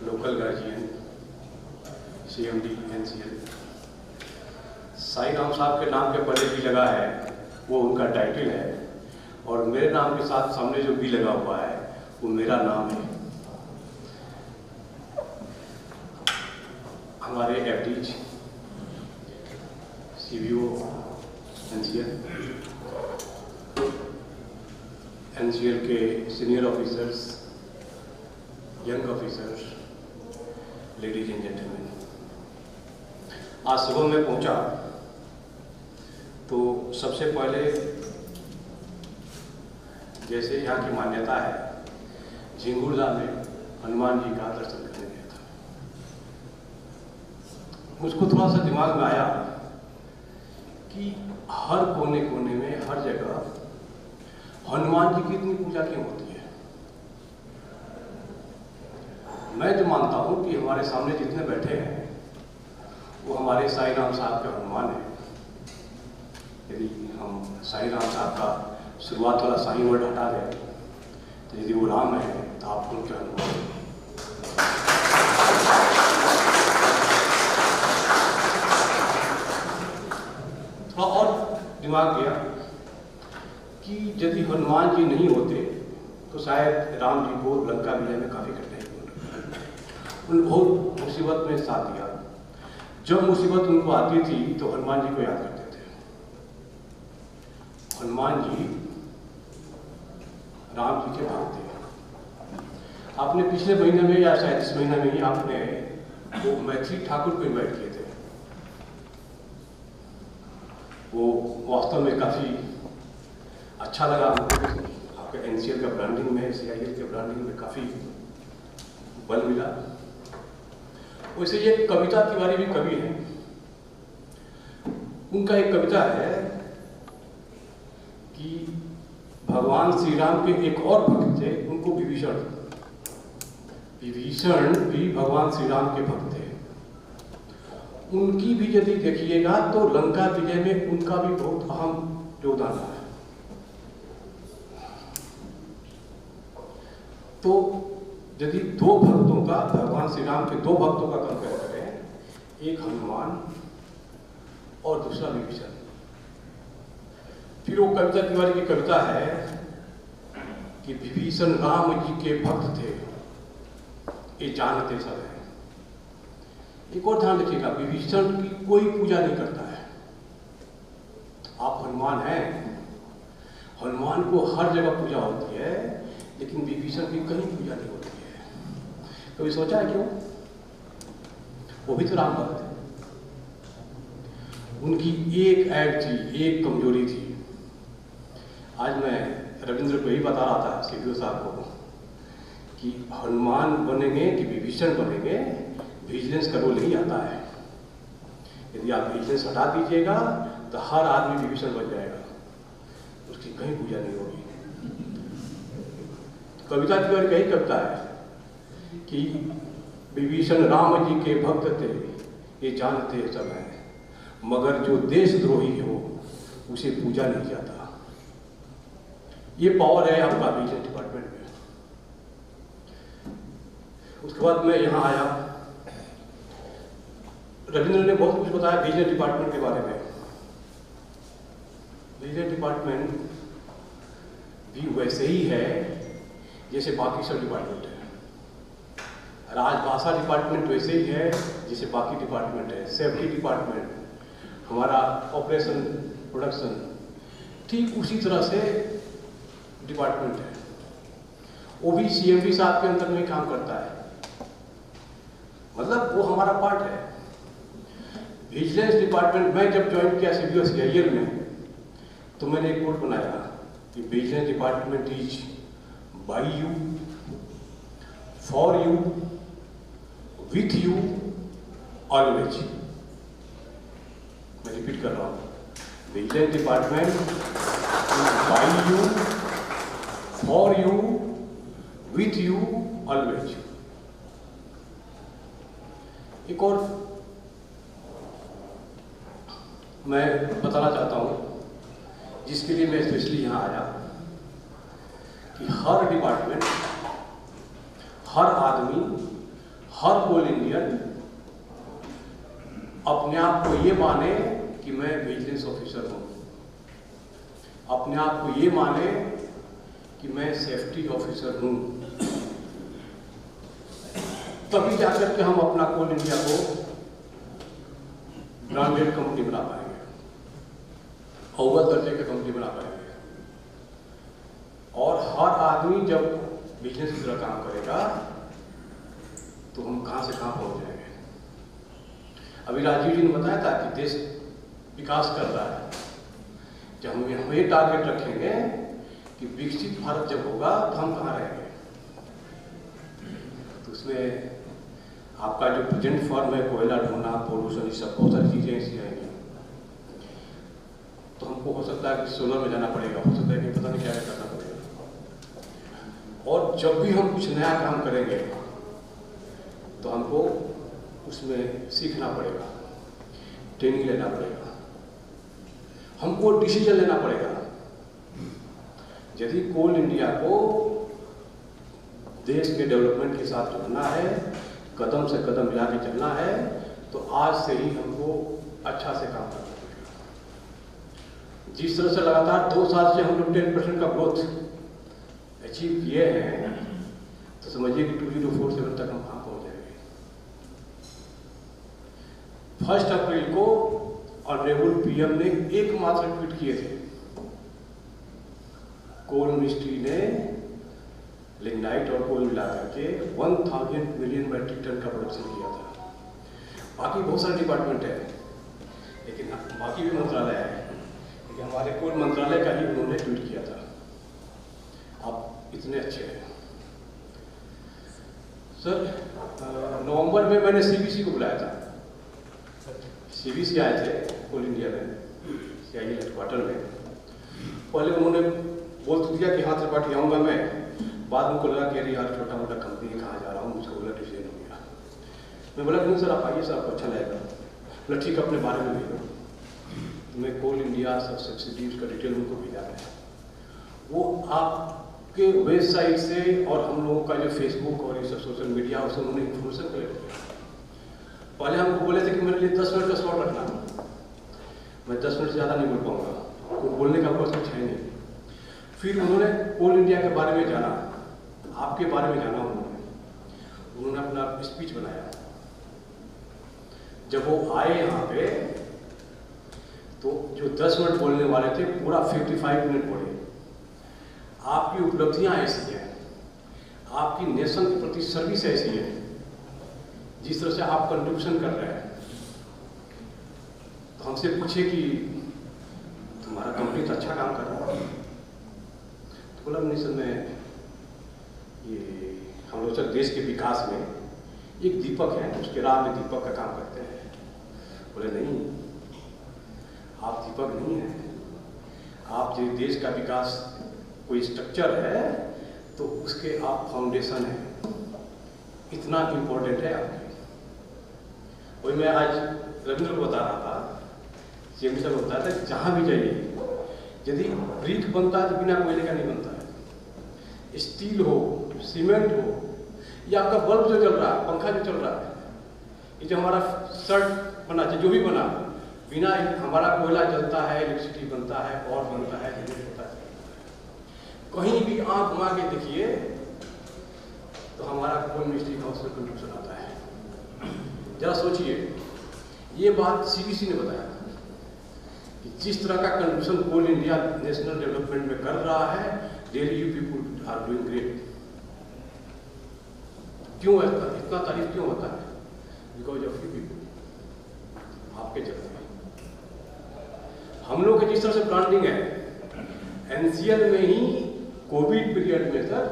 Local guardian, CMD, NCL, Sai Ram साहब के नाम के पहले भी लगा है, वो उनका टाइटल है, और मेरे नाम के साथ सामने जो भी लगा हुआ है वो मेरा नाम है। हमारे FDs, CBO, NCL के senior officers, young officers, ladies and gentleman, आज सुबह मैं पहुंचा तो सबसे पहले जैसे यहाँ की मान्यता है, झिंगुरदा में हनुमान जी का दर्शन करने गया था। मुझको थोड़ा सा दिमाग में आया कि हर कोने कोने में, हर जगह हनुमान जी की इतनी पूजा क्यों होती है। मैं तो मानता हूँ कि हमारे सामने जितने बैठे हैं वो हमारे साईं राम साहब के हनुमान हैं। यदि हम साईं राम साहब का शुरुआत वाला साईं वर्ड हटा दें तो यदि वो राम है तो आप उनके हनुमान हैं। थोड़ा और दिमाग गया कि यदि हनुमान जी नहीं होते तो शायद राम जी को लंका विजय में काफी कठिनाई हुई। उन बहुत मुसीबत में साथ दिया। जब मुसीबत उनको आती थी तो हनुमान जी को याद करते थे। हनुमान जी राम जी के भक्त थे। आपने पिछले महीने में या शायद इस महीने में ही आपने वो मैथिली ठाकुर को इन्वाइट किए थे। वो वास्तव में काफी अच्छा लगा हमको। आपके NCL का ब्रांडिंग में, CIL के ब्रांडिंग में काफी बल मिला। वैसे ये कविता तिवारी भी कवि है। उनका एक कविता है कि भगवान श्री राम के एक और भक्त थे, उनको विभीषण। विभीषण भी भगवान श्री राम के भक्त थे। उनकी भी यदि देखिएगा तो लंका विजय में उनका भी बहुत अहम योगदान है। तो यदि दो भक्तों का, भगवान श्री राम के दो भक्तों का कंपेयर करें, एक हनुमान और दूसरा विभीषण। फिर वो कविता तिवारी की कविता है कि विभीषण राम जी के भक्त थे, ये जानते सब है। एक और ध्यान रखिएगा, विभीषण की कोई पूजा नहीं करता है। आप हनुमान हैं, हनुमान को हर जगह पूजा होती है, लेकिन विभीषण की कहीं पूजा नहीं होती है। कभी सोचा है क्यों? वो भी तो राम भक्त है। उनकी एक ऐड थी, एक कमजोरी थी। आज मैं रविंद्र को ही बता रहा था, CBO साहब को, कि हनुमान बनेंगे कि विभीषण बनेंगे, विजिलेंस का रोल नहीं आता है। यदि आप विजिलेंस हटा दीजिएगा तो हर आदमी विभीषण बन जाएगा, उसकी कहीं पूजा नहीं होगी। कविता तिवारी का ही कविता है कि विभीषण राम जी के भक्त थे, ये जानते सब हैं, मगर जो देशद्रोही हो उसे पूजा नहीं जाता। ये पावर है आपका विजिलेंस डिपार्टमेंट में। उसके बाद मैं यहाँ आया, रविंद्र ने बहुत कुछ बताया विजिलेंस डिपार्टमेंट के बारे में। विजिलेंस डिपार्टमेंट भी वैसे ही है जैसे बाकी सब डिपार्टमेंट है। राजभाषा डिपार्टमेंट वैसे ही है जैसे बाकी डिपार्टमेंट है। सेफ्टी डिपार्टमेंट, हमारा ऑपरेशन प्रोडक्शन, ठीक उसी तरह से डिपार्टमेंट है। वो भी CMD साहब के अंदर में काम करता है, मतलब वो हमारा पार्ट है। विजिलेंस डिपार्टमेंट में जब ज्वाइन किया CBO CIL में, तो मैंने एक कोड बनाया कि vigilance department is by you, for you, with you, always. मैं रिपीट कर रहा हूँ, vigilance department is by you, for you, with you, always. एक और मैं बताना चाहता हूँ, जिसके लिए मैं स्पेशली यहाँ आया, कि हर डिपार्टमेंट, हर आदमी, हर कोल इंडियन अपने आप को ये माने कि मैं विजिलेंस ऑफिसर हूँ, अपने आप को ये माने कि मैं सेफ्टी ऑफिसर हूँ, तभी जाकर के हम अपना कोल इंडिया को ब्रांडेड कंपनी बना पाएंगे, अव्वल दर्जे की कंपनी बना पाएंगे। और हर आदमी जब बिजनेस की तरह काम करेगा तो हम कहाँ से कहाँ पहुँच जाएंगे। अभी राजीव जी ने बताया था कि देश विकास कर रहा है, जब हम ये टारगेट रखेंगे कि विकसित भारत जब होगा तो हम कहाँ रहेंगे। तो उसमें आपका जो प्रेजेंट फॉर्म है, कोयला ढूंढना, पोल्यूशन, ये सब बहुत सारी चीज़ें ऐसी आएंगी। तो हमको हो सकता है कि सोलर में जाना पड़ेगा, हो सकता है कि पता नहीं क्या करना पड़ेगा। और जब भी हम कुछ नया काम करेंगे तो हमको उसमें सीखना पड़ेगा, ट्रेनिंग लेना पड़ेगा, हमको डिसीजन लेना पड़ेगा। यदि कोल इंडिया को देश के डेवलपमेंट के साथ जुड़ना है, कदम से कदम मिला के चलना है, तो आज से ही हमको अच्छा से काम करना पड़ेगा। जिस तरह से लगातार 2 साल से हम लोग 10% का ग्रोथ अचीव किए हैं, तो समझिए कि 2047 तक हम कहाँ पहुँच जाएंगे। 1 अप्रैल को ऑनरेबल पीएम ने एकमात्र ट्वीट किए थे, कोल मिनिस्ट्री ने लिग्नाइट और कोल मिलाकर के 1000 मिलियन मैट्रिक टन का प्रोडक्शन किया था। बाकी बहुत सारे डिपार्टमेंट है, लेकिन बाकी भी मंत्रालय है, लेकिन हमारे कोल मंत्रालय का ही उन्होंने ट्वीट किया था। आप इतने अच्छे हैं सर। नवंबर में मैंने सीबीसी को बुलाया था, सीबीसी आए थे कोल इंडिया में, सीआईए हेडक्वार्टर में। पहले उन्होंने बोल तो दिया कि हाँ त्रिपाठी आऊँगा मैं, बाद में को लगा कि अरे यार छोटा मोटा कंपनी है, कहाँ जा रहा हूँ, मुझको बोला डिसीजन हो गया। मैं बोला कि नहीं सर आप आइए सर, आपको अच्छा लगेगा। बोला ठीक, अपने बारे में भेजो। तो मैं कोल इंडिया सब सब्सिडीज का डिटेल उनको भेजा है, वो आपके वेबसाइट से और हम लोगों का जो फेसबुक और ये सब सोशल मीडिया, उससे उन्होंने इन्फॉर्मेशन कलेक्ट किया। पहले हमको बोले थे कि मेरे लिए 10 मिनट का स्लॉट रखना, मैं 10 मिनट से ज़्यादा नहीं बोल पाऊँगा, कोई बोलने का कोई कुछ है नहीं। फिर उन्होंने कोल इंडिया के बारे में जाना, आपके बारे में जाना, उन्होंने अपना स्पीच बनाया। जब वो आए यहाँ पे तो जो 10 मिनट बोलने वाले थे पूरा 55 मिनट बोले। आपकी उपलब्धियां ऐसी हैं, आपकी नेशन के प्रति सर्विस ऐसी है, जिस तरह से आप कंट्रीब्यूशन कर रहे हैं। तो हमसे पूछे कि तुम्हारा कंपनी तो अच्छा काम कर रहा है। तो बोला नहीं सर, मैं ये हम लोग सर देश के विकास में एक दीपक है, उसके राह में दीपक का काम करते हैं। बोले नहीं, आप दीपक नहीं हैं, आप जो देश का विकास कोई स्ट्रक्चर है तो उसके आप फाउंडेशन हैं, इतना इम्पोर्टेंट है आपके। वही मैं आज रविंद्र को बता रहा था, सीएम साहब बताया था, जहाँ भी जाइए यदि ब्रिक बनता है तो बिना कोयले का नहीं बनता है। स्टील हो, सीमेंट हो, या आपका बल्ब जो चल रहा है, पंखा जो चल रहा है, ये जो हमारा शर्ट बना, जो भी बना, बिना हमारा कोयला जलता है, इलेक्ट्रिसिटी बनता है, पावर बनता है, होता है। कहीं भी आंख घुमा के देखिए तो हमारा कोल मिनिस्ट्री का उसमें कंट्रीब्यूशन आता है। जरा सोचिए, ये बात सीबीसी ने बताया कि जिस तरह का contribution Coal India national development में कर रहा है, really you people are doing great. क्यों ऐसा, इतना तारीफ क्यों होता है? बिकॉज ऑफ यू पीपल, आपके चलते। हम लोग के जिस तरह से ब्रांडिंग है, एनसीएल में ही कोविड पीरियड में सर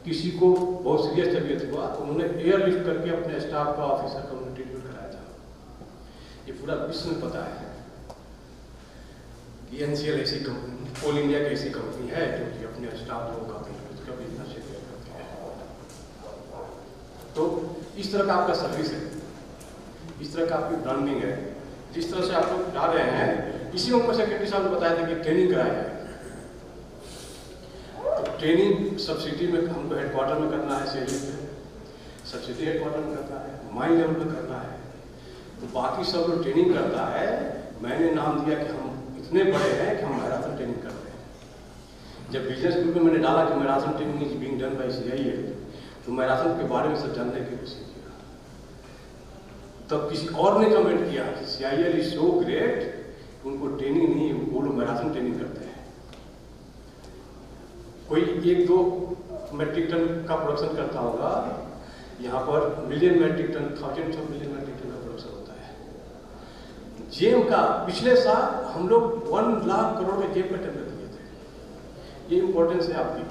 किसी को बहुत सीरियस तबीयत हुआ तो उन्होंने एयरलिफ्ट करके अपने स्टाफ का, ऑफिसर का उन्होंने ट्रीटमेंट कराया था। ये पूरा विश्व में पता है कि एनसीएल ऐसी कंपनी, कोल इंडिया की ऐसी कंपनी है जो कि अपने स्टाफ लोगों का बिजनेस शेयर करती है। तो इस तरह का आपका सर्विस है, इस तरह का आपकी ब्रांडिंग है, जिस तरह से आप लोग जा रहे हैं। इसी में सेक्रेटरी साहब ने बताया था कि ट्रेनिंग कराया जाए। तो ट्रेनिंग सब्सिडी में हमको हेडक्वार्टर में करना है, सब्सिडी हेडक्वार्टर में करना है, माइन लेवल में करना है, तो बाकी सब लोग ट्रेनिंग करता है। मैंने नाम दिया कि हम इतने बड़े हैं कि हम मैराथन ट्रेनिंग करते हैं। जब बिजनेस ग्रुप में मैंने डाला कि marathon training is being done by CIL, तो मैराथन के बारे में सब जानने की कोशिश किया। तब किसी और ने कमेंट किया कि CIL इज सो ग्रेट, उनको ट्रेनिंग नहीं, वो लोग मैराथन ट्रेनिंग करते हैं। कोई 1-2 मेट्रिक टन का प्रोडक्शन करता होगा, यहाँ पर million metric ton, thousands of million metric ton का प्रोडक्शन होता है। जेम का पिछले साल हम लोग 1 लाख करोड़ में जेम का टेंडर दिए थे। ये इंपॉर्टेंस है आपकी।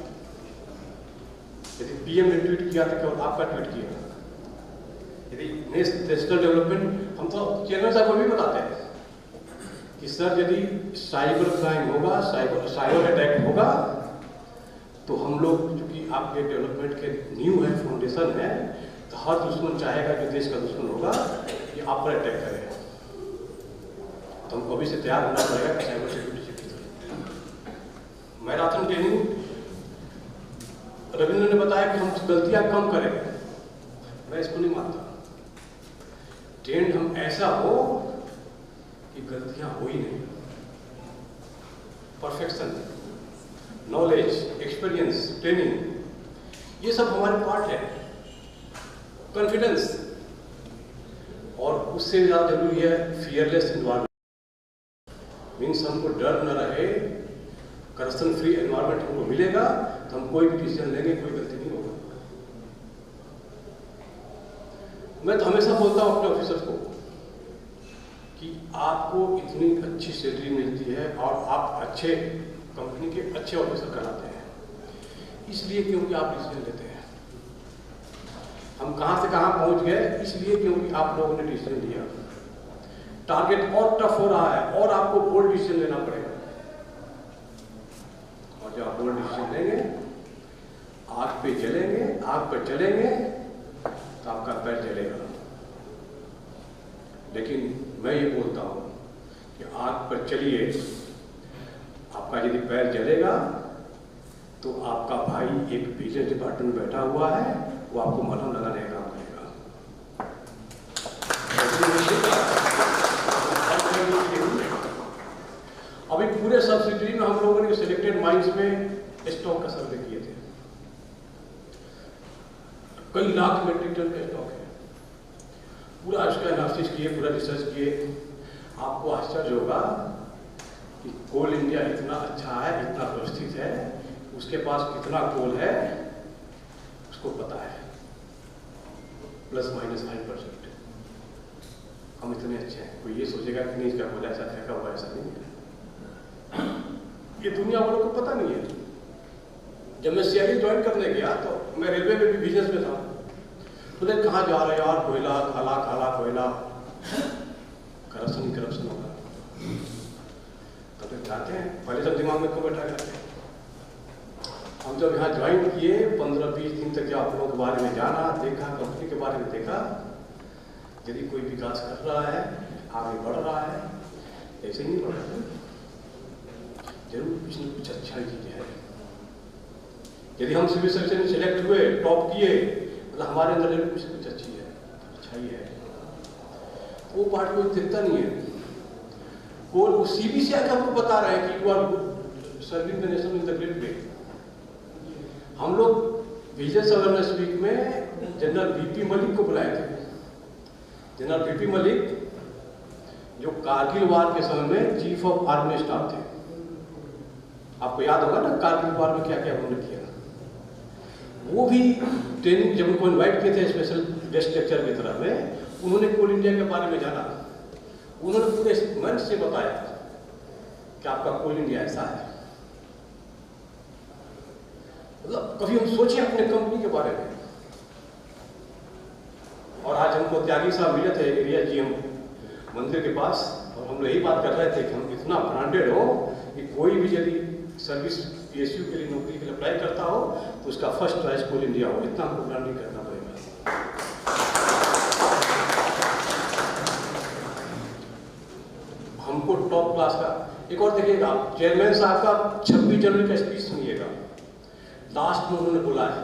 यदि PM ने ट्वीट किया था, केवल आपका ट्वीट किया। यदि नेशनल डेवलपमेंट, हम तो चेयरमैन साहब को भी बताते हैं कि सर यदि साइबर क्राइम होगा, साइबर अटैक होगा, तो हम लोग चूंकि आपके डेवलपमेंट के न्यू है, फाउंडेशन है, तो हर दुश्मन चाहेगा जो देश का दुश्मन होगा कि आप पर अटैक करे। तो हमको अभी से तैयार होना पड़ेगा कि साइबर सिक्योरिटी से। मैराथन ट्रेनिंग, रविंद्र ने बताया कि हम गलतियां कम करें, मैं इसको नहीं मानता। ट्रेंड हम ऐसा हो कि गलतियां हो ही नहीं। परफेक्शन, नॉलेज, एक्सपीरियंस, ट्रेनिंग, ये सब हमारे पार्ट है। कॉन्फिडेंस, और उससे ज़्यादा जरूरी है फियरलेस एनवायरनमेंट। मीन्स हमको डर न रहे, करप्शन फ्री एनवायरनमेंट हमको मिलेगा तो हम कोई भी डिसीजन लेंगे, कोई गलती नहीं होगा। मैं तो हमेशा बोलता हूँ अपने ऑफिसर्स को कि आपको इतनी अच्छी सैलरी मिलती है और आप अच्छे कंपनी के अच्छे ऑफिसर कराते हैं, इसलिए क्योंकि आप डिसीजन लेते हैं। हम कहां से कहां पहुंच गए, इसलिए क्योंकि आप लोगों ने डिसीजन लिया। टारगेट और टफ हो रहा है और आपको बोल्ड डिसीजन लेना पड़ेगा, और जब आप बोल्ड डिसीजन लेंगे, आग पे जलेंगे, आग पर चलेंगे, तो आपका पैर जलेगा। लेकिन मैं ये बोलता हूं कि आग पर चलिए, आपका यदि पैर जलेगा तो आपका भाई एक बिजनेस डिपार्टमेंट में बैठा हुआ है, वो आपको मलहम लगाने का काम करेगा। अभी पूरे सब्सिडी में हम लोगों ने सिलेक्टेड माइंस में स्टॉक का सर्वे किए थे। कई लाख मेट्रिक टन का स्टॉक है। पूरा इसका एनालिसिस किए, पूरा रिसर्च किए। आपको आश्चर्य होगा कि कोल इंडिया इतना अच्छा है, इतना व्यवस्थित है, उसके पास कितना कोल है उसको पता है, ±5%। हम इतने अच्छे हैं। कोई ये सोचेगा कि नहीं, इसका कोल ऐसा फेंका हुआ, ऐसा नहीं है। ये दुनिया वालों को पता नहीं है। जब मैं CIL ज्वाइन करने गया तो मैं रेलवे में भी बिजनेस में था। बोले कहाँ जा रहे यार, कोयला खाला खाला कोयला, करप्शन ही करप्शन होगा। तब जाते हैं, पहले सब दिमाग में क्यों बैठा करते हैं। हम जब यहाँ ज्वाइन किए 15-20 दिन तक आप लोगों के बारे में जाना, देखा, कंपनी के बारे में देखा, यदि कोई विकास कर रहा है, आगे बढ़ रहा है, ऐसे ही नहीं बढ़ रहा है, जरूर कुछ न कुछ अच्छा चीज है। यदि हम सिविल सर्विस में सिलेक्ट हुए, टॉप किए, मतलब हमारे अंदर जरूर कुछ न कुछ अच्छी है, अच्छाई है। वो पार्ट कोई दिखता नहीं है। वो CBC आके हमको बता रहे हैं कि you are serving the nation in the great way. हम लोग बिजनेस अवेयरनेस वीक में जनरल VP मलिक को बुलाए थे। जनरल VP मलिक जो कारगिल वार के समय में चीफ ऑफ आर्मी स्टाफ थे। आपको याद होगा ना कारगिल वार में क्या क्या उन्होंने किया। वो भी ट्रेनिंग जब उनको इन्वाइट किए थे स्पेशल गेस्ट लेक्चर की तरह में, उन्होंने कोल इंडिया के बारे में जाना। उन्होंने पूरे मंच से बताया कि आपका कोल इंडिया ऐसा है। मतलब कभी हम सोचे अपने कंपनी के बारे में। और आज हमको त्यागी साहब मिले थे एरिया GM मंदिर के पास, और हम लोग यही बात कर रहे थे कि हम इतना ब्रांडेड हो कि कोई भी यदि सर्विस PSU के लिए नौकरी के लिए अप्लाई करता हो तो उसका फर्स्ट चॉइस कोल इंडिया हो। इतना हमको ब्रांडिंग करना पड़ेगा। हमको टॉप क्लास का एक और देखिएगा, चेयरमैन साहब का 26 जनवरी का स्पीच सुनिएगा। लास्ट में उन्होंने बोला है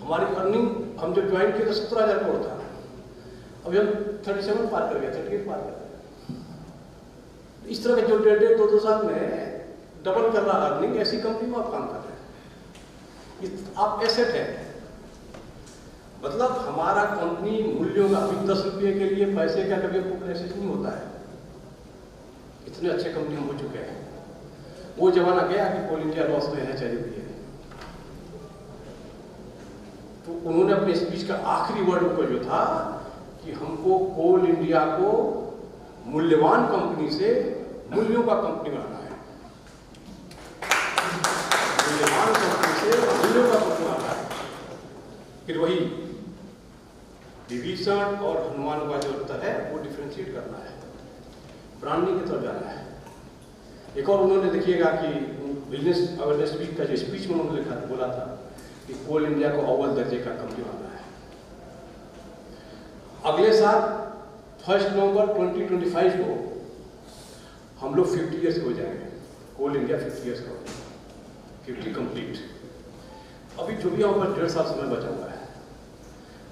हमारी अर्निंग हम जब ज्वाइन किए तो 17,000 करोड़ था, अभी हम 37 पार कर गए, 38 पार कर गए। इस तरह के जो ट्रेड 2-2 साल में डबल कर रहा अर्निंग, ऐसी कंपनी में आप काम कर रहे हैं, आप एसेट है। मतलब हमारा कंपनी मूल्यों का अभी 10 रुपये के लिए पैसे का कभी क्राइसिस नहीं होता है, इतने अच्छे कंपनी हम हो चुके हैं। वो जमाना गया कि कोल इंडिया लॉस में है, चाहे भी है। तो उन्होंने अपने स्पीच का आखिरी वर्ड उनको जो था कि हमको कोल इंडिया को मूल्यवान कंपनी से मूल्यों का कंपनी बनाना है, मूल्यवान कंपनी से मूल्यों का कंपनी बनाना है। फिर वही विभीषण और हनुमान का जो अंतर है वो डिफरेंशिएट करना है, ब्रांडिंग की तरफ जाना है। एक और उन्होंने देखिएगा कि बिजनेस अवेयरनेस वीक का जो स्पीच में उन्होंने लिखा बोला था कि कोल इंडिया को अव्वल दर्जे का कंपनी बनाना है। अगले साल 1 नवंबर 2025 को हम लोग 50 ईयर्स हो जाएंगे, कोल इंडिया 50 ईयर्स का होगा, 50 कंप्लीट। अभी जो भी हमारे 1.5 साल समय बचा हुआ है,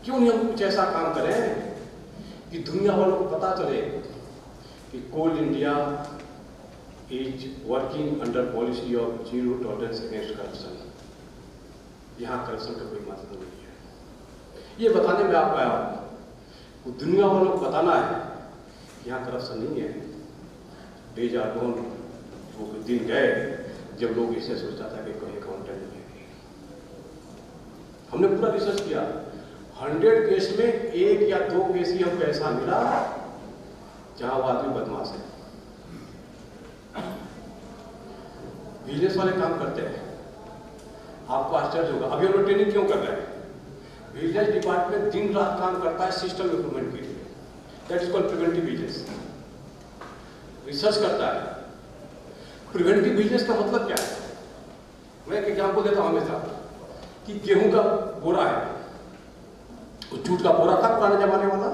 क्यों नहीं हम कुछ ऐसा काम करें कि दुनिया वालों को पता चले कि Coal India is working under policy of zero tolerance against corruption. यहाँ करप्शन का कोई मतलब नहीं है, ये बताने में आप आया हूँ। दुनिया वालों को बताना है कि यहाँ करप्शन नहीं है। डेज आर गॉन, वो दिन गए जब लोग इसे सोचता था कि कोई अकाउंटेंट नहीं है। हमने पूरा रिसर्च किया, 100 केस में 1 या 2 केस ही हमको ऐसा मिला जहां वो आदमी बदमाश है। बिजनेस वाले काम करते हैं, आपको आश्चर्य होगा। अभी हम लोग ट्रेनिंग क्यों कर रहे हैं? बिजनेस डिपार्टमेंट दिन रात काम करता है सिस्टम इंप्रूवमेंट के लिए, that is called preventive business. Research करता है। प्रिवेंटिव बिजनेस का मतलब क्या है? मैं एक एग्जाम्पल देता हूं हमेशा कि गेहूं का बोरा है, वो जूट का बोरा था पुराने जमाने वाला,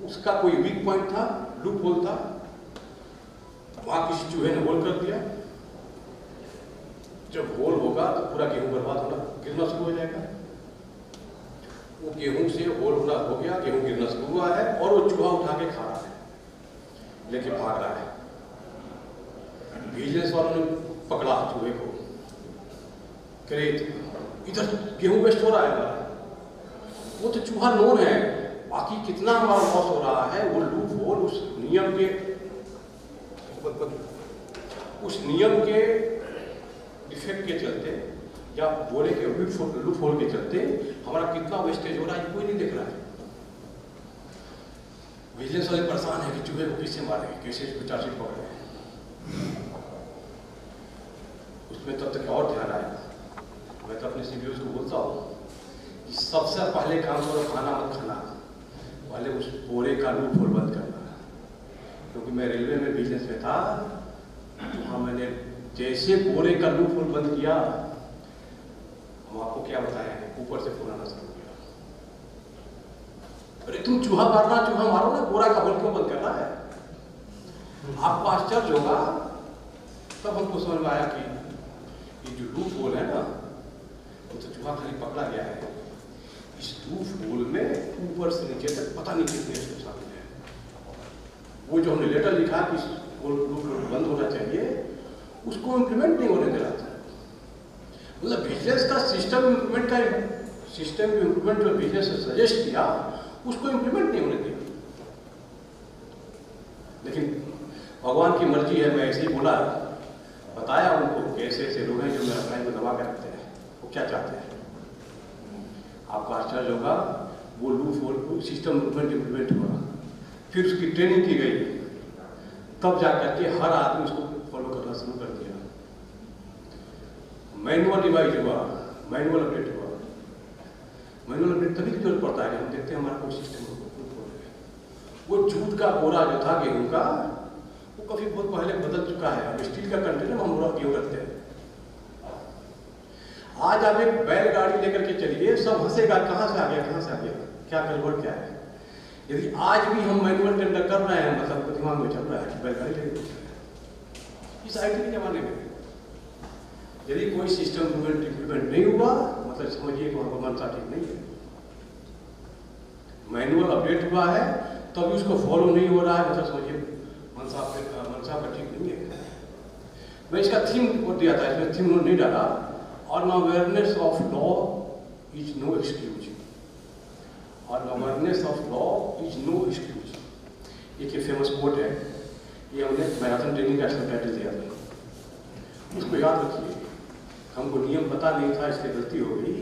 उसका कोई वीक पॉइंट था, लूप होल था, वहां किसी चूहे ने होल कर दिया। जब होल होगा तो पूरा गेहूं बर्बाद होना, गिरना शुरू हो जाएगा। वो गेहूं से होल होना हो गया, गेहूं गिरना शुरू हुआ है और वो चूहा उठा के खा रहा है, लेके भाग रहा है। बिजनेस वालों ने पकड़ा चूहे को, क्रेट इधर गेहूं वेस्ट हो रहा है, वो तो चूहा नोन है, बाकी कितना हमारा लॉस हो रहा है। वो लूप होल उस नियम के डिफेक्ट के चलते या बोले के लूप होल के चलते हमारा कितना वेस्टेज हो रहा है, कोई नहीं देख रहा है। बिजनेस वाले परेशान है कि चूहे को किससे मारे, कैसे इसको चार्जशीट पकड़े। उसमें तब तक और ध्यान आया, मैं तो अपने सीबीओ को बोलता हूँ कि सबसे पहले काम करो खाना मत खाना, पहले उस बोरे का लूप होल बंद करना। क्योंकि मैं रेलवे में बिजनेस में था, तो हाँ मैंने जैसे बोरे का लूप होल बंद किया, हम आपको क्या बताएं, ऊपर से फोन आना शुरू किया, अरे तुम चूहा मारना, चूहा मारो ना, बोरा का होल क्यों बंद करना है? आपको आश्चर्य होगा। तब हमको समझ में आया कि ये जो लूप होल है ना, वो तो चूहा खाली पकड़ा गया है, इस लूप होल में ऊपर से नीचे तक पता नहीं कितने शामिल है। वो जो हमने लेटर लिखा कि लूप होल बंद होना चाहिए, उसको इम्प्लीमेंट नहीं होने दे रहा था। मतलब बिजनेस का सिस्टम इम्प्रूवमेंट जो बिजनेस ने सजेस्ट किया, उसको इम्प्लीमेंट नहीं होने दिया। लेकिन भगवान की मर्जी है, मैं ऐसे ही बोला, बताया उनको कि ऐसे ऐसे लोग हैं जो मेरा प्राइम को दबा के रखते हैं, वो क्या चाहते हैं। आपको आश्चर्य होगा, वो लूप होल सिस्टम इम्प्लीमेंट हुआ, फिर उसकी ट्रेनिंग की गई, तब जाकर के हर आदमी उसको फॉलो करना शुरू कर दिया। मैनुअल रिवाइज हुआ, मैनुअल अपडेट हुआ। मैनुअल अपडेट तभी की जरूरत पड़ता है, हम देखते हैं हमारा कोई सिस्टम वो जूट का बोरा जो था गेहूं का, वो काफी बहुत पहले बदल चुका है। अब स्टील का कंटेनर हम पूरा गेहूं रखते हैं। आज आप एक बैलगाड़ी लेकर के चलिए, सब हंसेगा, कहां से आ गया, कहां से आ गया, क्या गड़बड़ क्या है। यदि आज भी हम मैनुअल टेंडर कर रहे हैं, मतलब दिमाग में चल रहा है कि बैलगाड़ी लेकर इस आईटी के जमाने में, यदि कोई सिस्टम इम्प्लीमेंट नहीं हुआ, मतलब समझिए कि वहां पर मनसा ठीक नहीं है। मैनुअल अपडेट हुआ है तो अभी उसको फॉलो नहीं हो रहा है, मतलब समझिए मनसा का ठीक नहीं है। मैं इसका थीम को दिया था, इसमें थीम नहीं डाला, और awareness of law is no excuse, और awareness of law is no excuse, ये फेमस कोट है, ये हमने मैराथन ट्रेनिंग का टाइटल दिया था, उसको याद रखिए। हमको नियम पता नहीं था, इसलिए गलती हो गई,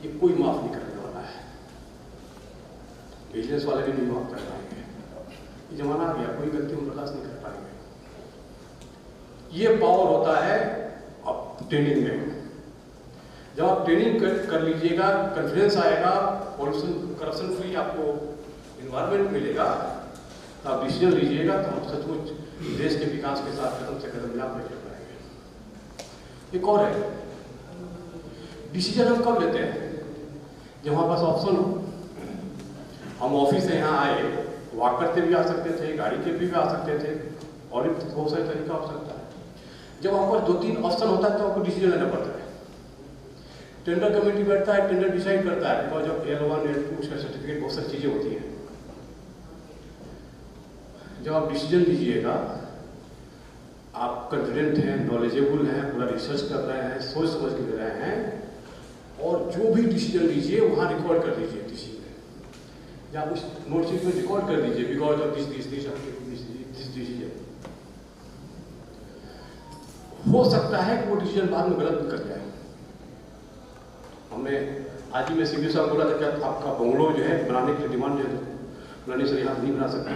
ये कोई माफ नहीं करने वाला है, बिजनेस वाले भी नहीं माफ कर पाएंगे, ये जमाना आ गया, कोई गलती हम बर्दाश्त नहीं कर पाएंगे। ये पावर होता है अब ट्रेनिंग में, जब आप ट्रेनिंग कर लीजिएगा, कॉन्फिडेंस आएगा, पॉल्यूशन करप्शन फ्री आपको इन्वायरमेंट मिलेगा, तो आप डिसीजन लीजिएगा, तो हम सचमुच देश के विकास के साथ कदम से कदम मिला कर चल पाएंगे। एक और है, डिसीजन हम कब लेते हैं? जब हमारे पास ऑप्शन हो। हम ऑफिस से यहाँ आए, वॉक करते भी आ सकते थे, गाड़ी के भी आ सकते थे, और बहुत सारे तरीका हो सकता है। जब आपको 2-3 ऑप्शन होता है तो आपको डिसीजन लेना पड़ता है। टेंडर कमेटी बैठता है, टेंडर डिसाइड करता है, बिकॉज ऑफ L1 L2 उसका सर्टिफिकेट, बहुत सारी चीजें होती हैं। जब आप डिसीजन लीजिएगा, आप कॉन्फिडेंट हैं, नॉलेजेबल हैं, पूरा रिसर्च कर रहे हैं, सोच समझ के ले रहे हैं, और जो भी डिसीजन लीजिए वहाँ रिकॉर्ड कर दीजिए किसी में, या उस नोटशीट में रिकॉर्ड कर दीजिए, बिकॉज ऑफ दिस डिसीजन। हो सकता है कि वो डिसीजन बाद में गलत कर जाए। हमने आज ही में सीबी साहब बोला था कि आपका बंगलो जो है बनाने की डिमांड जो है बनाने से यहाँ नहीं बना सकते,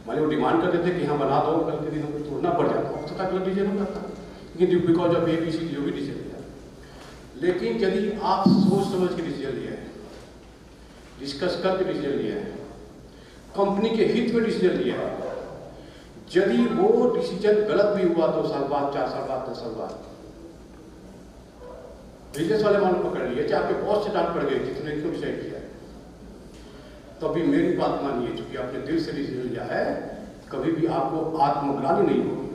मान लो डिमांड करते थे कि यहाँ बना दो, कल के दिन हमको तोड़ना पड़ जाता, हो सकता है गलत डिसीजन हो जाता, लेकिन बिकॉज ऑफ ABC जो भी डिसीजन लिया। लेकिन यदि आप सोच समझ के डिसीजन लिया है, डिस्कस करके डिसीजन लिया है, कंपनी के हित में डिसीजन लिया है, यदि वो डिसीजन गलत भी हुआ 2 साल बाद, 4 साल बाद, 10 साल बाद, बिजनेस वाले मालूम पकड़ लिए, चाहे आपके बॉस से डांट पड़ गई कि तुमने क्यों डिसाइड किया है, तो अभी मेरी बात मानिए, चूंकि आपने दिल से डिसीजन लिया है, कभी भी आपको आत्मग्लानि नहीं होगी,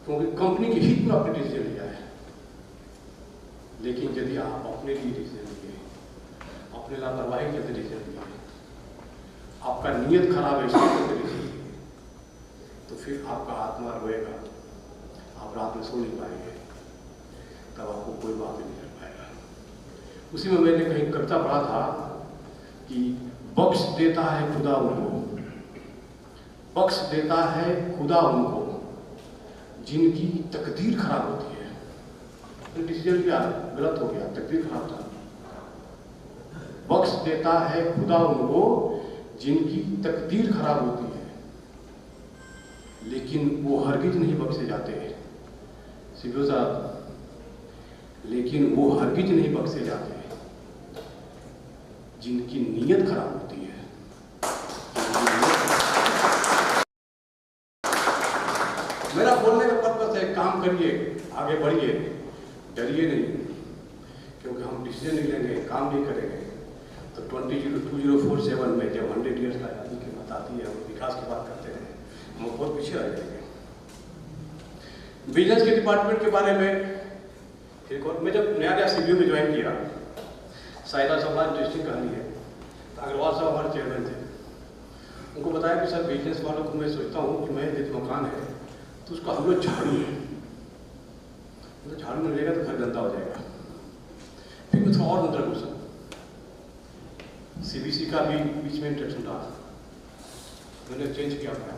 क्योंकि कंपनी के हित में आपने डिसीजन लिया है। लेकिन यदि आप अपने लिए डिसीजन लिए, अपने लापरवाही के डिसीजन लिए, आपका नियत खराब है इसलिए डिसीजन लिए, तो फिर आपका आत्मा रोएगा, आप रात में सो नहीं पाएंगे, तब आपको कोई बात नहीं कर पाएगा। उसी में मैंने कहीं कविता पढ़ा था कि बख्श देता है खुदा उनको, बख्श देता है खुदा उनको जिनकी तकदीर खराब होती है। तो डिसीजन लिया, गलत हो गया, तकदीर खराब था। बख्श देता है खुदा उनको जिनकी तकदीर खराब होती है, लेकिन वो हरगिज नहीं बख्शे जाते हैं सीबीओ साहब, लेकिन वो हरगिज नहीं बख्शे जाते हैं जिनकी नीयत खराब होती है। मेरा बोलने का पर्पस है, काम करिए, आगे बढ़िए, डरिए नहीं, क्योंकि हम डिसीजन नहीं लेंगे, काम नहीं करेंगे तो 2047 में जब 100 ईयर्स का आज़ादी की बात आती है, हम विकास की बात करते हैं, हम बहुत पीछे रह जाएंगे। बिजनेस के डिपार्टमेंट के बारे में एक और, मैं जब नया सीबीओ में ज्वाइन किया, साहिदा साहब हमारी इंटरेस्टिंग कहानी है, तो अग्रवाल साहब हमारे चेयरमैन थे, उनको बताया कि सर बिजनेस वालों को मैं सोचता हूँ कि मैं यदि मकान है तो उसका हम लोग झाड़ू है, तो झाड़ू में लेगा तो घर गंदा हो जाएगा। फिर मैं थोड़ा और अंदर घुसा, CBC का भी बीच में इंटरेक्शन था, मैंने चेंज किया अपना,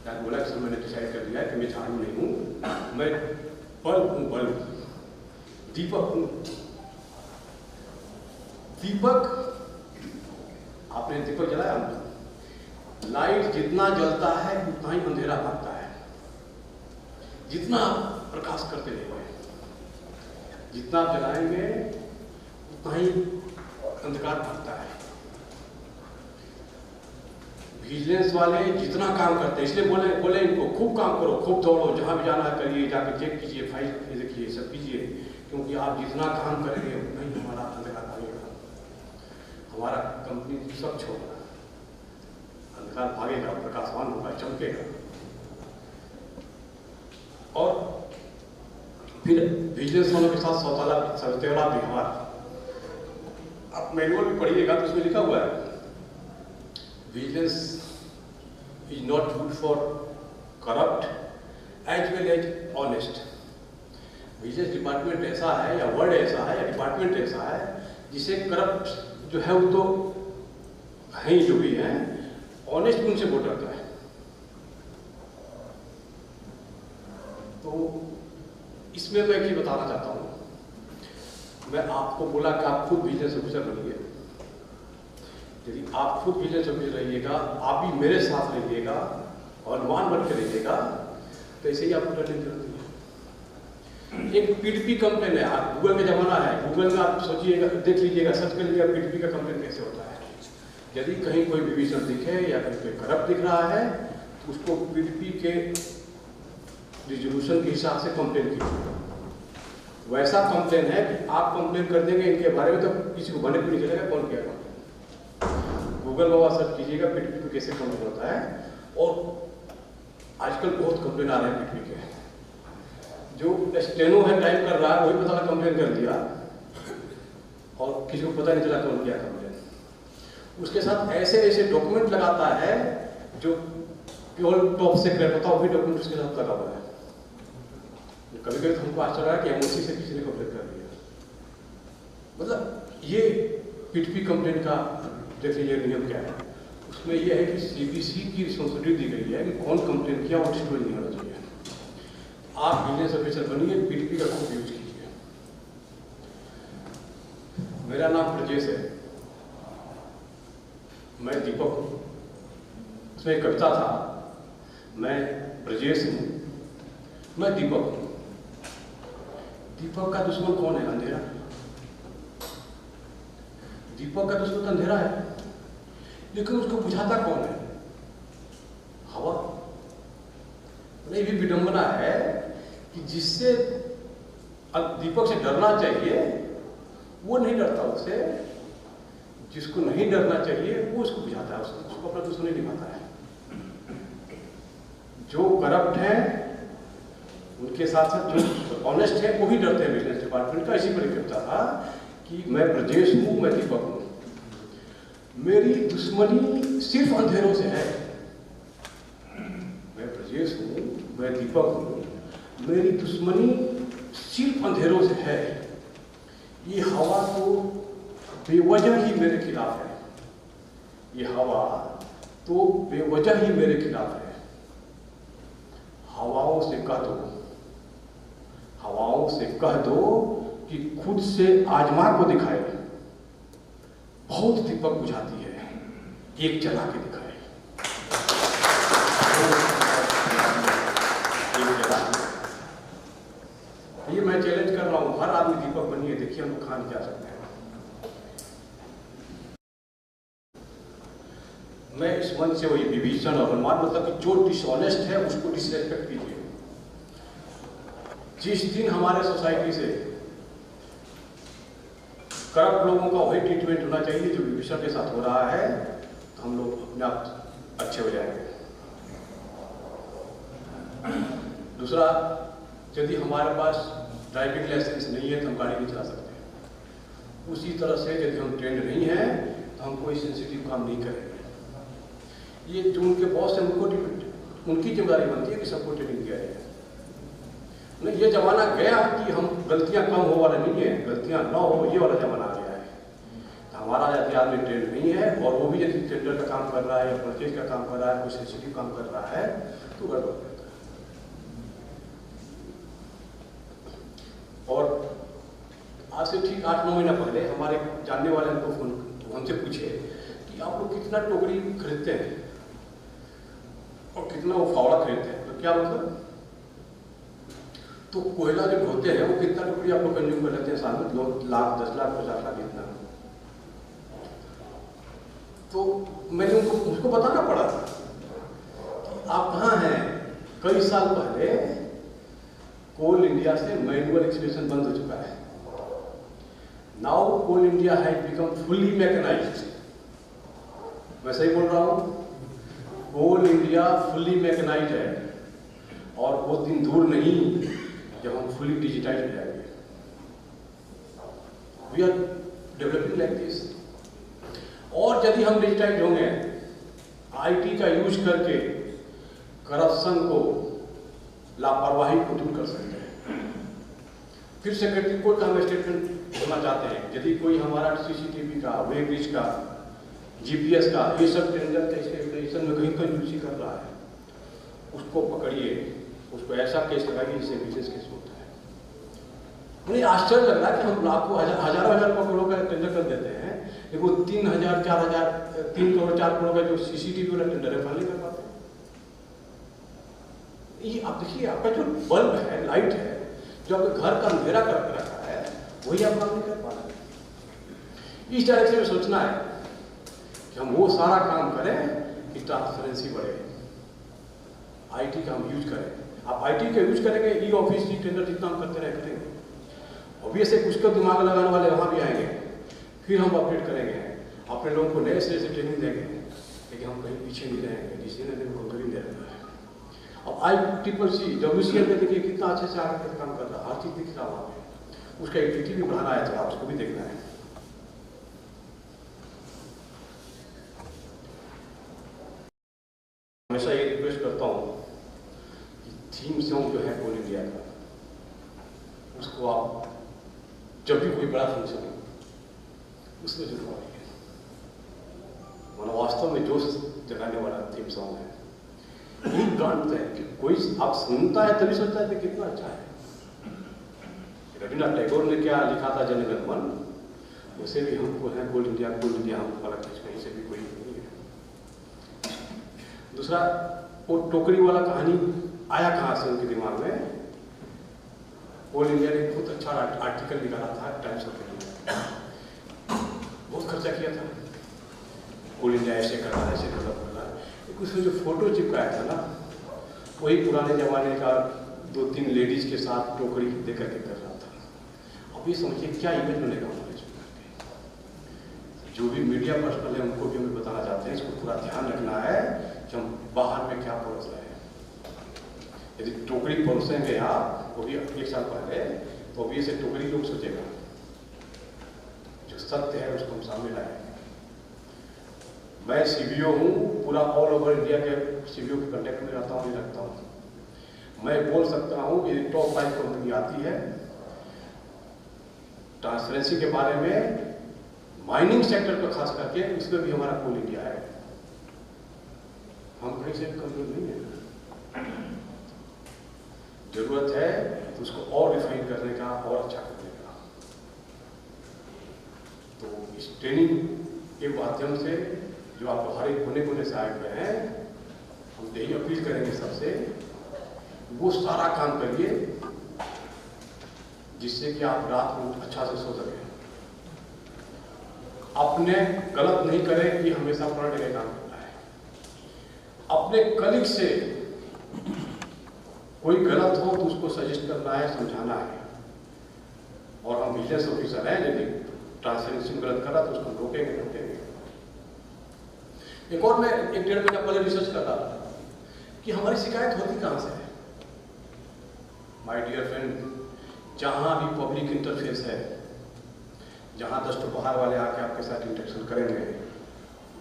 यार बोला कि सर मैंने डिसाइड कर लिया कि मैं झाड़ू नहीं हूँ, मैं बल्ब हूँ, बल्ब, दीपक हूँ। दीपक, आपने दीपक जलाया, लाइट जितना जलता है उतना ही अंधेरा भागता है, जितना आप प्रकाश करते रहेंगे, जितना आप जलाएंगे उतना ही अंधकार भागता है। विजिलेंस वाले जितना काम करते हैं, इसलिए बोले इनको खूब काम करो, खूब दौड़ो, जहां भी जाना है करिए, जाके चेक कीजिए, फाइल देखिए, सब कीजिए, क्योंकि आप जितना काम करेंगे उतना ही हमारा अंधकार भागेगा, हमारा कंपनी स्वच्छ होगा, अंधकार भागेगा, प्रकाशवान होगा, चमकेगा। और फिर विजिलेंस वालों के साथ सौतेला व्यवहार, आप मैनुअल भी पढ़िएगा तो उसमें लिखा हुआ है vigilance is not good for corrupt as well as honest. Vigilance department ऐसा है या वर्ड ऐसा है या डिपार्टमेंट ऐसा है जिसे करप्ट जो है वो तो है ही, जो भी है ऑनेस्ट भी उनसे वोट करता है। तो इसमें मैं एक चीज बताना चाहता हूँ, मैं आपको बोला कि आप खुद विजिलेंस ऑफिसर बनिए। यदि आप खुद विजिलेंस ऑफिसर रहिएगा, आप भी मेरे साथ रहिएगा और अनुमान बन के रहिएगा, तो ऐसे ही आपको डरने की जरूरत नहीं है। एक पीडीपी कंप्लेन है, आप गूगल का जमाना है, गूगल में आप सोचिएगा, देख लीजिएगा, सर्च कर लीजिएगा पीडीपी का कंप्लेन कैसे होता है। यदि कहीं कोई विभीषण दिखे या कहीं कोई करप्ट दिख रहा है तो उसको पीडीपी के रिजोल्यूशन के हिसाब से कंप्लेन कीजिए। वैसा कंप्लेन है कि आप कंप्लेन कर देंगे इनके बारे में तो किसी को भले भी नहीं चलेगा कौन किया कंप्लेन। गूगल बाबा सर्च कीजिएगा पीडीपी को कैसे कंप्लेन होता है। और आजकल बहुत कंप्लेन आ रहे हैं पीडीपी के, जो स्टेनो है टाइप कर रहा है वही पता कंप्लेन कर दिया और किसी को पता नहीं चला कौन किया कंप्लेन। उसके साथ ऐसे ऐसे डॉक्यूमेंट लगाता है जो केवल टॉप सीक्रेट होता है, वही डॉक्यूमेंट उसके साथ लगा हुआ है। कभी कभी तो हमको आश्चर्य है कि एमओसी से किसी ने कंप्लेन कर दिया। मतलब ये पीडीपी कंप्लेन का देख लीजिए नियम क्या है। उसमें यह है कि सीबीसी की रिस्पॉन्सिबिलिटी दी गई है कि कौन कंप्लेन किया और डिस्क्लोज नहीं होना चाहिए। आप विजिलेंस ऑफिसर बनिए, पीडीपी का खूब यूज कीजिए। मेरा नाम ब्रजेश है, मैं दीपक हूँ। उसमें एक कविता था, मैं ब्रजेश हूँ, मैं दीपक हूँ। दीपक का दुश्मन कौन है? अंधेरा। दीपक का दुश्मन अंधेरा है, लेकिन उसको बुझाता कौन है? हवा। ये भी विडंबना है कि जिससे दीपक से डरना चाहिए वो नहीं डरता उससे, जिसको नहीं डरना चाहिए वो उसको बुझाता है, उसको अपना दुश्मन नहीं निभाता है। जो करप्ट है उनके साथ साथ जो ऑनेस्ट है वो भी डरते हैं विजिलेंस डिपार्टमेंट का। इसी पर लिखता था कि मैं ब्रजेश हूं, मैं दीपक हूं, मेरी दुश्मनी सिर्फ अंधेरों से है। मैं ब्रजेश हूं, मैं दीपक हूं, मेरी दुश्मनी सिर्फ अंधेरों से है। ये हवा तो बेवजह ही मेरे खिलाफ है, ये हवा तो बेवजह ही मेरे खिलाफ है। हवाओं से कह दो, हवाओं से कह दो कि खुद से आजमा को दिखाए। बहुत दीपक बुझाती है, एक जला के दिखाए। ये मैं चैलेंज कर रहा हूं, हर आदमी दीपक बनिए, देखिए हम कहां जा सकते हैं। मैं इस मंच से वही विभीषण और हनुमान, मतलब कि जो डिसऑनेस्ट है उसको डिसरेस्पेक्ट कीजिए। जिस दिन हमारे सोसाइटी से करप्ट लोगों का वही ट्रीटमेंट होना चाहिए जो विभीषण के साथ हो रहा है, तो हम लोग अपने आप अच्छे हो जाएंगे। दूसरा, यदि हमारे पास ड्राइविंग लाइसेंस नहीं है तो हम गाड़ी नहीं चला सकते। उसी तरह से यदि हम ट्रेंड नहीं है तो हम कोई सेंसिटिव काम नहीं करेंगे। ये जो उनके बॉस है उनकी जिम्मेदारी बनती है कि सबको ट्रेनिंग दिया जाए। नहीं, ये जमाना गया कि हम गलतियां कम हो वाला नहीं है, गलतियां ना हो ये वाला जमाना आ गया है। तो हमारा यदि आदमी ट्रेंड नहीं है और वो भी यदि टेंडर का काम कर रहा है या परचेज का काम कर रहा है, कोई सेंसिटिव काम कर रहा है तो गड़बड़ रहता है। और आज से ठीक 8-9 महीना पहले हमारे जानने वाले हमको हमसे पूछे कि आप लोग कितना टोकरी खरीदते हैं और कितना वो फावड़ा खरीदते हैं। तो क्या मतलब, तो कोयला जो ढोते हैं वो कितना टुकड़ी आप लोग कंज्यूम कर लेते हैं साल में? 2 लाख, 10 लाख, 50 लाख, इतना। तो मैंने उसको बताना पड़ा कि आप कहाँ हैं। कई साल पहले कोल इंडिया से मैनुअल एक्सप्रेशन बंद हो चुका है। Now Coal India has become fully mechanized. मैं सही बोल रहा हूँ? कोल इंडिया फुल्ली मैकेनाइज्ड है और वो दिन दूर नहीं जब हम फुली डिजिटाइज हो जाएंगे। We are developing like this. और यदि हम डिजिटाइज होंगे, आईटी का यूज करके करप्शन को, लापरवाही को दूर कर सकते हैं। फिर सेक्रेटरी कोर्ट का हम स्टेटमेंट देना चाहते हैं, यदि कोई हमारा सीसीटीवी का, वेब ब्रिज का, जीपीएस का, ये सब टेंडर के स्टेशन में कहीं कंजूसी कर रहा है, उसको पकड़िए, उसको ऐसा केस लगाइए जिससे बिजनेस केस होता है। मुझे आश्चर्य लग रहा है कि हम लाखों हजारों हजार करोड़ों का टेंडर कर देते हैं, लेकिन वो 3 करोड़ 4 करोड़ का जो सीसीटीवी वाला टेंडर है फाइनल कर पाते हैं। ये आप देखिए, आपका जो बल्ब है, लाइट है, जो आपके घर का अंधेरा करके रखा है, वही आप काम नहीं कर पा रहे। इस डायरेक्शन में सोचना है कि हम वो सारा काम करें कि ट्रांसपेरेंसी बढ़े, आईटी का हम यूज करें। आप आईटी का यूज करेंगे, ई ऑफिस की टेंडर जितना हम करते रहे करेंगे, ऑब्वियस है कुछ का दिमाग लगाने वाले वहाँ भी आएंगे, फिर हम अपडेट करेंगे, अपने लोगों को नए सिरे से ट्रेनिंग देंगे, लेकिन हम कहीं पीछे नहीं रहेंगे, जिसने ने दिन को ट्रेनिंग दे रहा है। अब ICCC WCL में देखिए कितना अच्छे से आगे काम कर रहा है, हर चीज दिख रहा है वहाँ पे, उसका एक्टिविटी भी बढ़ाना है, तो उसको भी देखना है। हमेशा ये रिक्वेस्ट करता हूँ कि थीम सॉन्ग जो है कोल इंडिया का, उसको आप जब भी कोई बड़ा फंक्शन हो उसमें जरूर आइए, मतलब वास्तव में जोश जगाने वाला थीम सॉन्ग है। ये जानते हैं कि कोई आप सुनता है तभी सोचता है कि कितना अच्छा है। रविन्द्रनाथ टैगोर ने क्या लिखा था, जन गण मन, उसे भी हमको है गोल्ड इंडिया हमको अलग चीज कहीं से भी कोई नहीं है। दूसरा, वो टोकरी वाला कहानी आया कहाँ से उनके दिमाग में? गोल्ड इंडिया ने बहुत अच्छा आर्टिकल निकाला था टाइम्स ऑफ इंडिया, बहुत खर्चा किया था, गोल्ड इंडिया ऐसे कर रहा है, ऐसे डेवलप कर रहा है। उसमें जो फोटो चिपकाया था ना, वही पुराने जमाने का 2-3 लेडीज के साथ टोकरी दे करके कर रहा था। अब ये समझिए क्या इमेज बनेगा हमारे जीवन के। जो भी मीडिया पर्सनल है उनको भी हमें बताना चाहते हैं, इसको पूरा ध्यान रखना है कि हम बाहर में क्या परोस रहे हैं। यदि टोकरी परोसेंगे आप, वो भी 1 साल पहले, तो अभी से टोकरी लोग सोचेगा, जो सत्य है उसको हम सामने लाएंगे। मैं सीबीओ हूँ, पूरा ऑल ओवर इंडिया के सीबीओ के कंटेक्ट में रहता हूँ, नहीं रखता हूँ। मैं बोल सकता हूँ कि टॉप 5 कंपनी आती है ट्रांसपेरेंसी के बारे में, माइनिंग सेक्टर पर खास करके, उसमें भी हमारा कोल इंडिया है। हम कहीं से कमजोर नहीं है, जरूरत है तो उसको और रिफाइन करने का और अच्छा करने का। तो इस ट्रेनिंग के माध्यम से जो आप हर एक कोने कोने से आए हुए हैं, हम यही अपील करेंगे सबसे, वो सारा काम करिए जिससे कि आप रात को अच्छा से सो सकें। अपने गलत नहीं करें, ये हमेशा पढ़ने का काम करना है। अपने कलीग से कोई गलत हो तो उसको सजेस्ट करना है, समझाना है। और हम बिजनेस ऑफिसर हैं, यदि ट्रांसपेरेंसी में गलत करा तो उसको रोकेंगे। एक और मैं 1-1.5 महीना पहले रिसर्च कर रहा था कि हमारी शिकायत होती कहां से है। माय डियर फ्रेंड, जहां भी पब्लिक इंटरफेस है, जहां 10 तो बाहर वाले आके आपके साथ इंटरेक्शन करेंगे,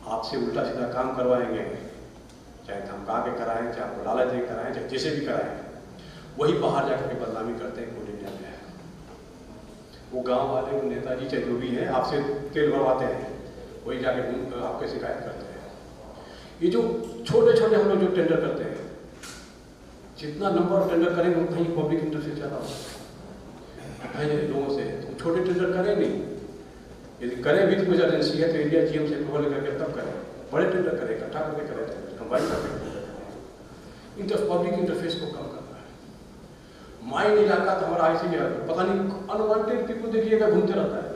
आपसे उल्टा सीधा काम करवाएंगे, चाहे धमका के कराएं, चाहे आपको लालच दे कराएं, चाहे जैसे भी कराएं, वही बाहर जाकर के बदनामी करते हैं। कोल इंडिया में वो गांव वाले, वो नेताजी चाहे जो भी है, आपसे तेल भरवाते हैं, वही जाके आपके शिकायत करते हैं। ये जो छोटे छोटे हम लोग जो टेंडर करते हैं, जितना नंबर ऑफ टेंडर करेंगे उतना ही पब्लिक इंटरफेस ज़्यादा होगा लोगों से। तो छोटे टेंडर करें नहीं, यदि करें भी तो कुछ एजेंसी है तो इंडिया GM से अप्रूवल करके तब करें। बड़े टेंडर करें, इकट्ठा करके करें, कंबाइन करके इंटर पब्लिक इंटरफेस को कम करना है। माइन इलाका तो हमारा ऐसे ही पता नहीं, अनवांटेड पीपल देखिएगा घूमते रहता है।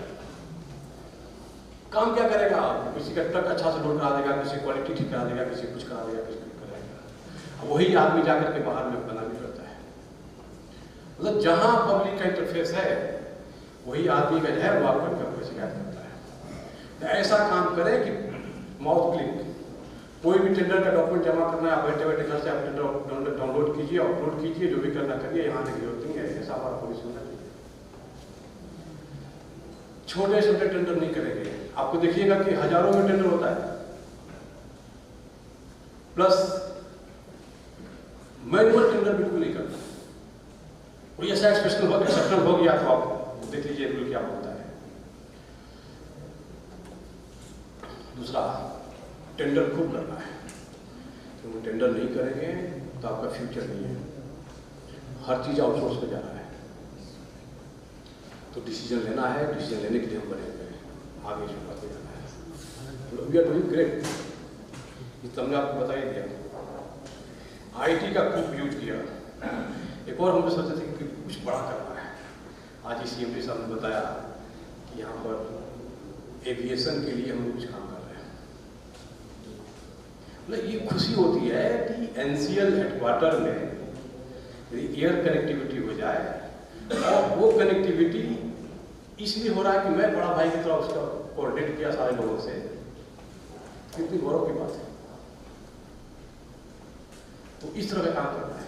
काम क्या करेगा? किसी का ट्रक अच्छा से लोड करा देगा, किसी क्वालिटी ठीक करा देगा, किसी कुछ करा देगा, किसी कुछ कराएगा। वही आदमी जाकर के बाहर में बदनामी करता है। मतलब जहां पब्लिक का इंटरफेस है, वही आदमी का है वो आपको शिकायत करता है। तो ऐसा काम करें कि माउथ क्लिक, कोई भी टेंडर का डॉक्यूमेंट जमा करना है, आप बैठे बैठे घर से आप टेंडर डाउनलोड कीजिए, अपलोड कीजिए, जो भी करना करिए, यहाँ की जरूरत नहीं है। ऐसा हमारा पॉलिसी होना चाहिए। छोटे छोटे टेंडर नहीं करेंगे। आपको देखिएगा कि हजारों में टेंडर होता है, प्लस मैनुअल टेंडर बिल्कुल नहीं करता। कोई ऐसा एक्सेप्शनल हो गया तो आप देख लीजिए रूल क्या होता है। दूसरा, टेंडर खूब करना है, क्योंकि टेंडर नहीं करेंगे तो आपका फ्यूचर नहीं है। हर चीज आउटसोर्स पे जा रहा है, तो डिसीजन लेना है, डिसीजन लेने के लिए हम बने हुए हैं, आगे जो आगे जाना है। वी आर डूइंग ग्रेट, तो हमने आपको बता ही दिया। आईटी का खूब यूज किया। एक और हम सोचे थे कि कुछ बड़ा करना है। आज ही सीएमडी साहब ने बताया कि यहाँ पर एविएशन के लिए हम कुछ काम कर रहे हैं। मतलब ये खुशी होती है कि एनसीएल हेडक्वार्टर में यदि एयर कनेक्टिविटी हो जाए, और वो कनेक्टिविटी इसलिए हो रहा है कि मैं बड़ा भाई की तरह उसका कोऑर्डिनेट किया सारे लोगों से, कितनी गौरव की बात है। तो इस तरह का काम करना है,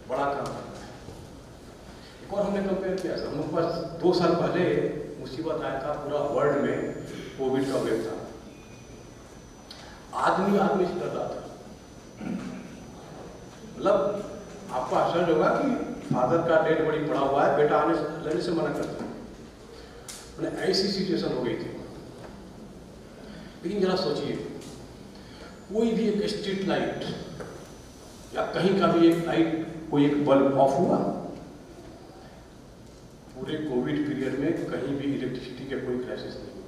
बड़ा काम करना है। एक और हमने कंपेयर किया, हम लोग पास 2 साल पहले मुसीबत आया था, पूरा वर्ल्ड में कोविड का वेव था, आदमी आदमी से डर रहा था। मतलब आपको आश्चर्य होगा कि फादर का डेड बॉडी पड़ा हुआ है, बेटा लेने से मना करता है। मतलब ऐसी सिचुएशन हो गई थी। लेकिन जरा सोचिए, कोई भी एक स्ट्रीट लाइट या कहीं का भी एक लाइट, कोई एक बल्ब ऑफ हुआ, पूरे कोविड पीरियड में कहीं भी इलेक्ट्रिसिटी के कोई क्राइसिस नहीं,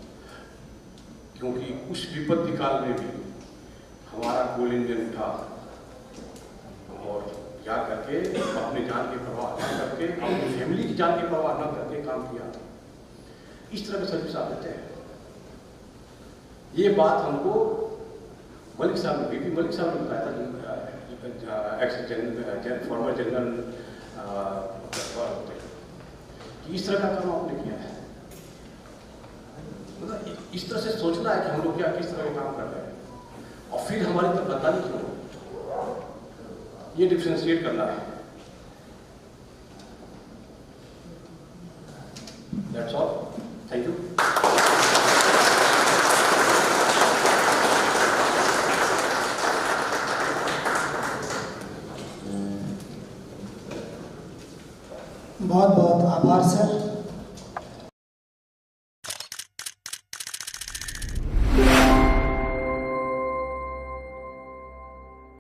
क्योंकि उस विपत्ति काल में भी हमारा कोल इंजन उठा और जा करके अपनी जान की परवाह न करके, अपनी फैमिली की जान की परवाह न करके काम किया। इस तरह की सर्विस आप देते हैं। ये बात हमको मलिक साहब ने, बीपी मलिक साहब ने बताया था, फॉर्मर जनरल कि इस तरह का काम आपने किया है। मतलब इस तरह से सोचना है कि हम लोग क्या किस तरह का काम कर रहे हैं, और फिर हमारी तरफ बतानी क्यों, ये डिफरेंशिएट करना है। That's all.